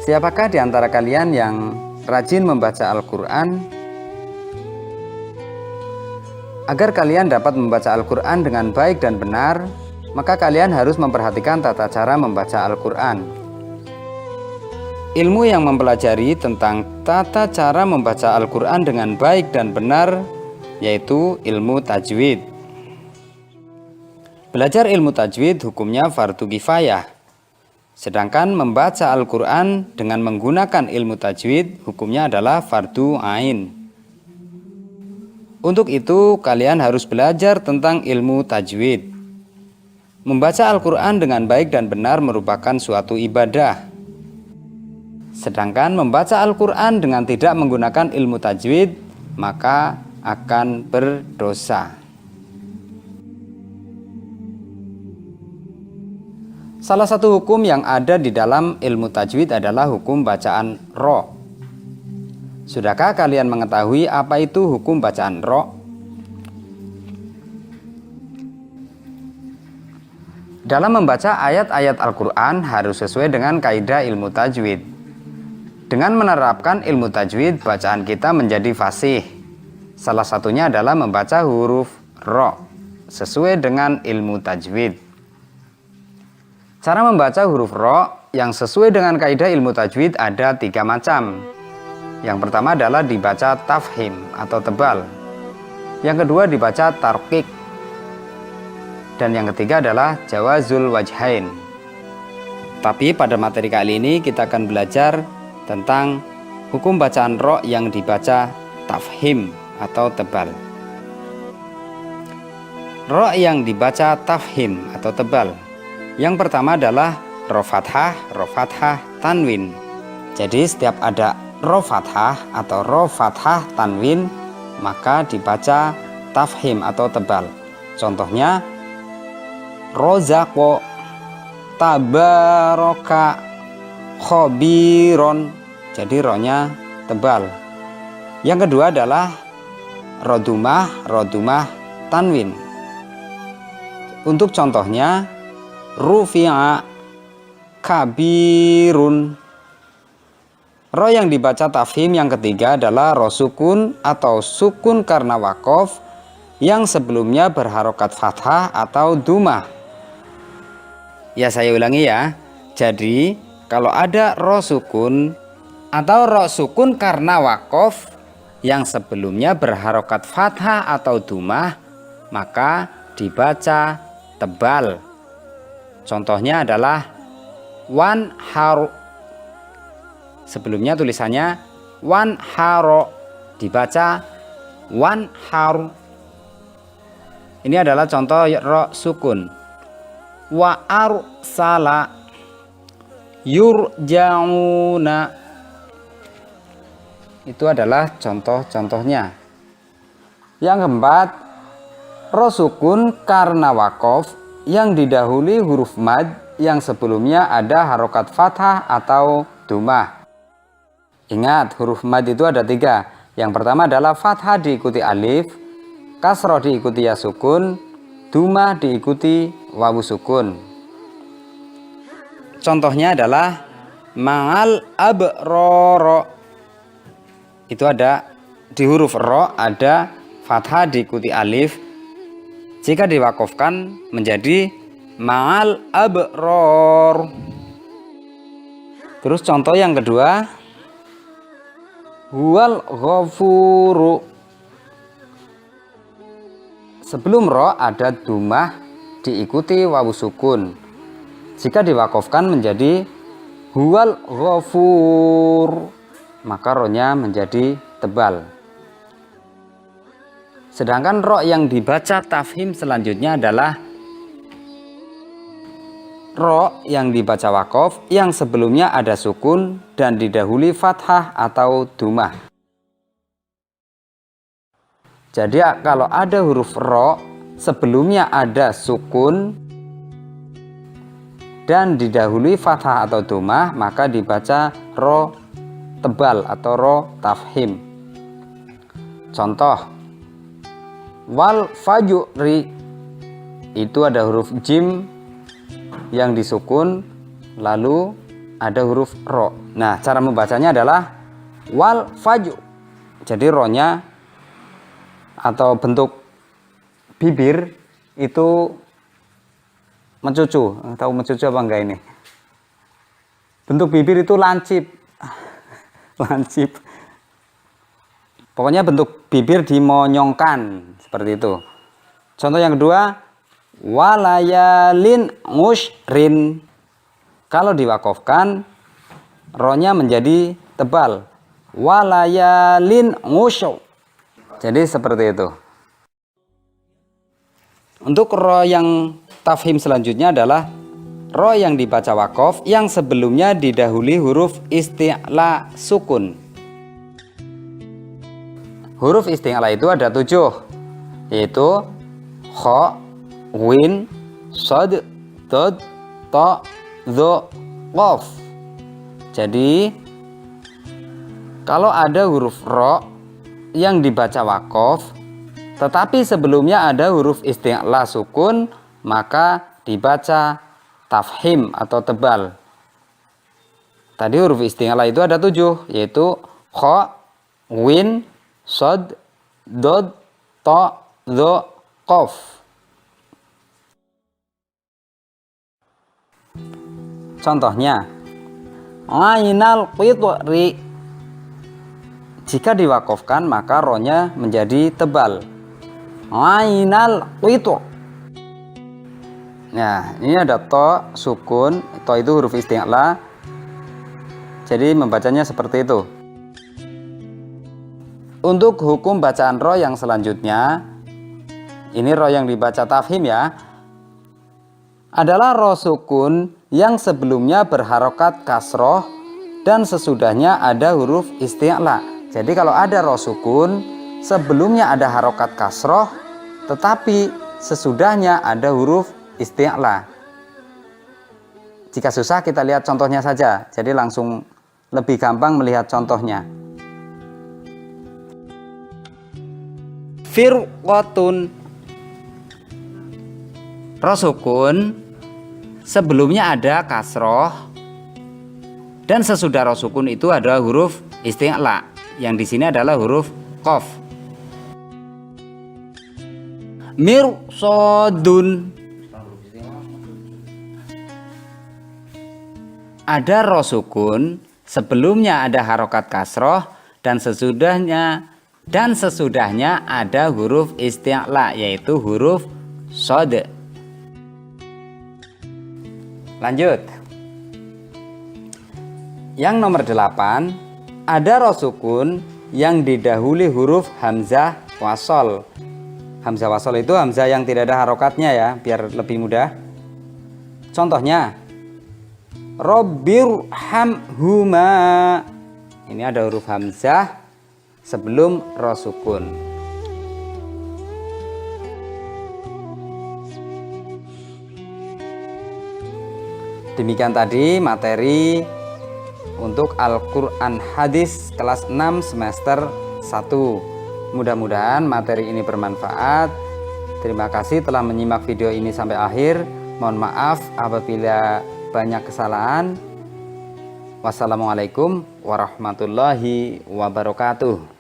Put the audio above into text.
Siapakah di antara kalian yang rajin membaca Al-Quran? Agar kalian dapat membaca Al-Quran dengan baik dan benar, maka kalian harus memperhatikan tata cara membaca Al-Quran. Ilmu yang mempelajari tentang tata cara membaca Al-Quran dengan baik dan benar, yaitu ilmu tajwid. Belajar ilmu tajwid hukumnya fardu kifayah. Sedangkan membaca Al-Quran dengan menggunakan ilmu tajwid hukumnya adalah fardu ain. Untuk itu kalian harus belajar tentang ilmu tajwid. Membaca Al-Quran dengan baik dan benar merupakan suatu ibadah. Sedangkan membaca Al-Quran dengan tidak menggunakan ilmu tajwid maka akan berdosa. Salah satu hukum yang ada di dalam ilmu tajwid adalah hukum bacaan ro. Sudahkah kalian mengetahui apa itu hukum bacaan ro? Dalam membaca ayat-ayat Al-Quran harus sesuai dengan kaidah ilmu tajwid. Dengan menerapkan ilmu tajwid, bacaan kita menjadi fasih. Salah satunya adalah membaca huruf ro sesuai dengan ilmu tajwid. Cara membaca huruf ro yang sesuai dengan kaidah ilmu tajwid ada 3 macam. Yang pertama adalah dibaca tafhim atau tebal. Yang kedua dibaca tarqiq. Dan yang ketiga adalah jawazul wajhain. Tapi pada materi kali ini kita akan belajar tentang hukum bacaan ro yang dibaca tafhim atau tebal. Ro yang dibaca tafhim atau tebal. Yang pertama adalah ro fathah, tanwin. Jadi setiap ada ro fathah atau ro fathah tanwin maka dibaca tafhim atau tebal. Contohnya rozaqo, tabaraka, khobiron. Jadi ronya tebal. Yang kedua adalah rodumah tanwin. Untuk contohnya rufi'a, kabirun. Ro yang dibaca tafhim yang ketiga adalah ro sukun atau sukun karena wakof yang sebelumnya berharokat fathah atau dumah. Ya, saya ulangi ya. Jadi kalau ada ro sukun atau ro sukun karena wakof yang sebelumnya berharokat fathah atau dumah maka dibaca tebal. Contohnya adalah wan haru. Sebelumnya tulisannya wan haro, dibaca wan haru. Ini adalah contoh ro sukun. Wa arsala, yurja'una. Itu adalah contoh-contohnya. Yang keempat, ro sukun karena wakof yang didahului huruf mad yang sebelumnya ada harokat fathah atau dumah. Ingat, huruf mad itu ada 3. Yang pertama adalah fathah diikuti alif, kasroh diikuti ya sukun, dumah diikuti wawu sukun. Contohnya adalah ma'al abroro. Itu ada di huruf ro ada fathah diikuti alif. Jika diwakofkan menjadi ma'al abror. Terus contoh yang kedua, huwal ghafuru. Sebelum ro ada dumah diikuti wawu sukun. Jika diwakofkan menjadi huwal ghafur, maka ro-nya menjadi tebal. Sedangkan ro yang dibaca tafhim selanjutnya adalah ro yang dibaca wakof yang sebelumnya ada sukun dan didahului fathah atau dumah. Jadi kalau ada huruf ro sebelumnya ada sukun dan didahului fathah atau dumah maka dibaca ro tebal atau ro tafhim. Contoh wal fajri, itu ada huruf jim yang disukun lalu ada huruf ro. Nah, cara membacanya adalah wal fajr. Jadi ro-nya atau bentuk bibir itu mencucu. Tahu mencucu apa enggak ini? Bentuk bibir itu lancip. Lancip. Pokoknya bentuk bibir dimonyongkan seperti itu. Contoh yang kedua, walayalin ngushrin. Kalau diwakofkan, ro-nya menjadi tebal. Walayalin ngusyu. Jadi seperti itu. Untuk ro yang tafhim selanjutnya adalah ro yang dibaca wakof yang sebelumnya didahului huruf isti'la sukun. Huruf isti'la itu ada 7, yaitu kha, win, shad, dad, ta, dha, qaf. Jadi kalau ada huruf ro yang dibaca wakof tetapi sebelumnya ada huruf isti'la sukun, maka dibaca tafhim atau tebal. Tadi huruf isti'la itu ada 7, yaitu kha, win, shad, dad, ta, dha, qaf. Contohnya, ainal qitri. Jika diwakofkan maka ro-nya menjadi tebal. Ainal qitr. Nah, ini ada to sukun, to itu huruf isti'la. Jadi membacanya seperti itu. Untuk hukum bacaan ro yang selanjutnya, ini ro yang dibaca tafhim ya, adalah ro sukun yang sebelumnya berharokat kasroh dan sesudahnya ada huruf isti'la. Jadi kalau ada ro sukun, sebelumnya ada harokat kasroh, tetapi sesudahnya ada huruf isti'la. Jika susah kita lihat contohnya saja, jadi langsung lebih gampang melihat contohnya. Firqatun, ro sukun sebelumnya ada kasroh dan sesudah ro sukun itu ada huruf isti'la, yang di sini adalah huruf qaf. Mirsodun, ada ro sukun sebelumnya ada harokat kasroh dan sesudahnya ada huruf isti'la, yaitu huruf shad. Lanjut. Yang nomor 8, ada ro sukun yang didahului huruf hamzah wasol. Hamzah wasol itu hamzah yang tidak ada harokatnya ya, biar lebih mudah. Contohnya, Rabbirhamhuma. Ini ada huruf hamzah sebelum ro sukun. Demikian tadi materi untuk Al-Quran Hadis kelas 6 semester 1. Mudah-mudahan materi ini bermanfaat. Terima kasih telah menyimak video ini sampai akhir. Mohon maaf apabila banyak kesalahan. Wassalamualaikum warahmatullahi wabarakatuh.